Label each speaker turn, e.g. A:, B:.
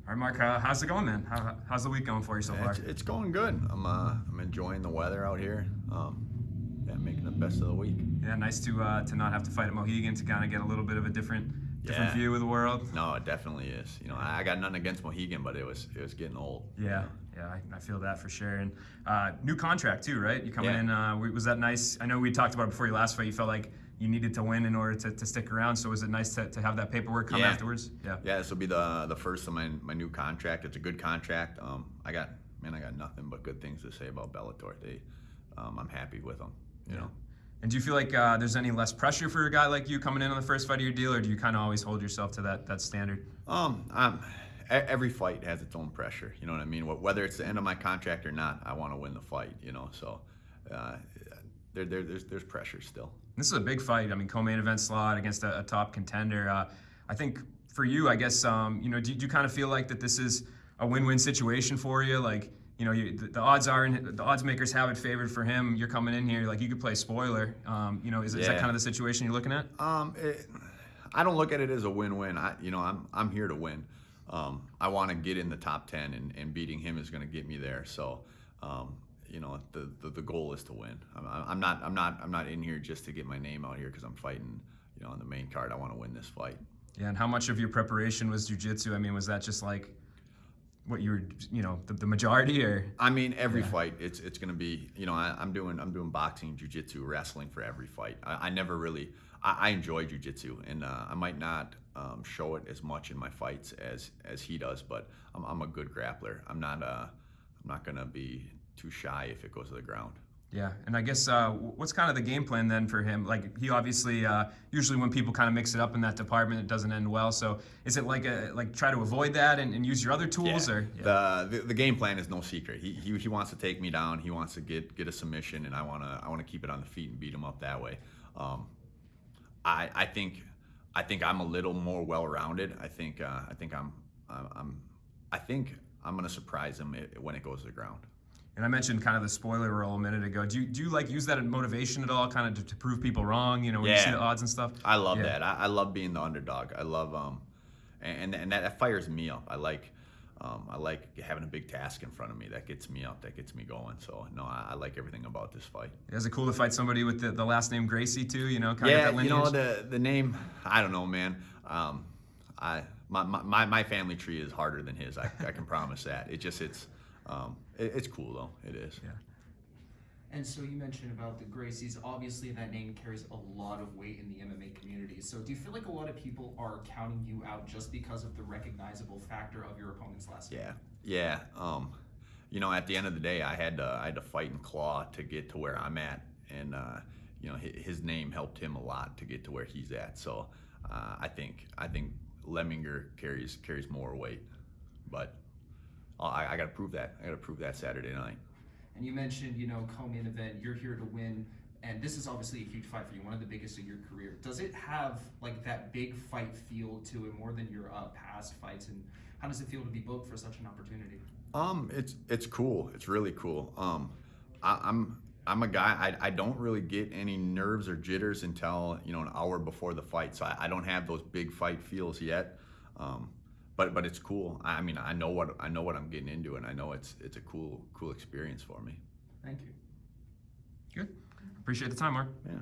A: All right, Mark, how's it going, man? How's the week going for you so far?
B: It's going good. I'm enjoying the weather out here. Making the best of the week.
A: Yeah, nice to not have to fight at Mohegan, to kind of get a little bit of a different view of the world.
B: No, it definitely is. You know, I got nothing against Mohegan, but it was getting old.
A: Yeah, I feel that for sure. And new contract too, right? You coming in? Was that nice? I know we talked about it before your last fight. You felt like you needed to win in order to stick around. So was it nice to have that paperwork come afterwards?
B: Yeah, this will be the first of my new contract. It's a good contract. I got nothing but good things to say about Bellator. I'm happy with them. You know.
A: And do you feel like there's any less pressure for a guy like you coming in on the first fight of your deal, or do you kind of always hold yourself to that standard?
B: Every fight has its own pressure. You know what I mean? Whether it's the end of my contract or not, I want to win the fight. You know, so there's pressure still.
A: This is a big fight. I mean, co-main event slot against a top contender. I think for you, I guess, do you kind of feel like that this is a win-win situation for you? Like, you know, the odds makers have it favored for him. You're coming in here, like you could play spoiler. Is that kind of the situation you're looking at?
B: I don't look at it as a win-win. I'm here to win. I want to get in the top 10, and beating him is going to get me there. So, the goal is to win. I'm not in here just to get my name out here because I'm fighting, on the main card. I want to win this fight.
A: Yeah, and how much of your preparation was jiu-jitsu? I mean, was that just like what you were, the majority, or?
B: I mean, every fight, it's going to be, I'm doing boxing, jiu-jitsu, wrestling for every fight. I never really, I enjoy jiu-jitsu, and I might not show it as much in my fights as he does, but I'm a good grappler. I'm not going to be too shy if it goes to the ground.
A: Yeah, and I guess what's kind of the game plan then for him? Like, he obviously, usually when people kind of mix it up in that department, it doesn't end well. So is it like try to avoid that and use your other tools? Or
B: the game plan is no secret. He wants to take me down. He wants to get a submission, and I want to keep it on the feet and beat him up that way. I think I'm a little more well-rounded. I think I'm going to surprise him when it goes to the ground.
A: And I mentioned kind of the spoiler role a minute ago. Do you like use that in motivation at all, kind of to prove people wrong? When you see the odds and stuff.
B: I love that. I love being the underdog. I love and that fires me up. I like having a big task in front of me. That gets me up. That gets me going. So no, I like everything about this fight.
A: Is it cool to fight somebody with the last name Gracie too? Kind of that lineage?
B: The name. I don't know, man. My family tree is harder than his. I can promise that. It's cool though. It is.
A: Yeah.
C: And so you mentioned about the Gracies. Obviously, that name carries a lot of weight in the MMA community. So do you feel like a lot of people are counting you out just because of the recognizable factor of your opponent's last name?
B: Yeah. At the end of the day, I had to fight and claw to get to where I'm at, and his name helped him a lot to get to where he's at. So I think Lemminger carries more weight, but I got to prove that. I got to prove that Saturday night.
C: And you mentioned, co-main event, you're here to win, and this is obviously a huge fight for you, one of the biggest of your career. Does it have like that big fight feel to it more than your past fights, and how does it feel to be booked for such an opportunity?
B: It's cool. It's really cool. I'm a guy, I don't really get any nerves or jitters until an hour before the fight, so I don't have those big fight feels yet. But it's cool. I mean, I know what I'm getting into, and I know it's a cool experience for me.
C: Thank you.
A: Good. Appreciate the time, Mark.
B: Yeah.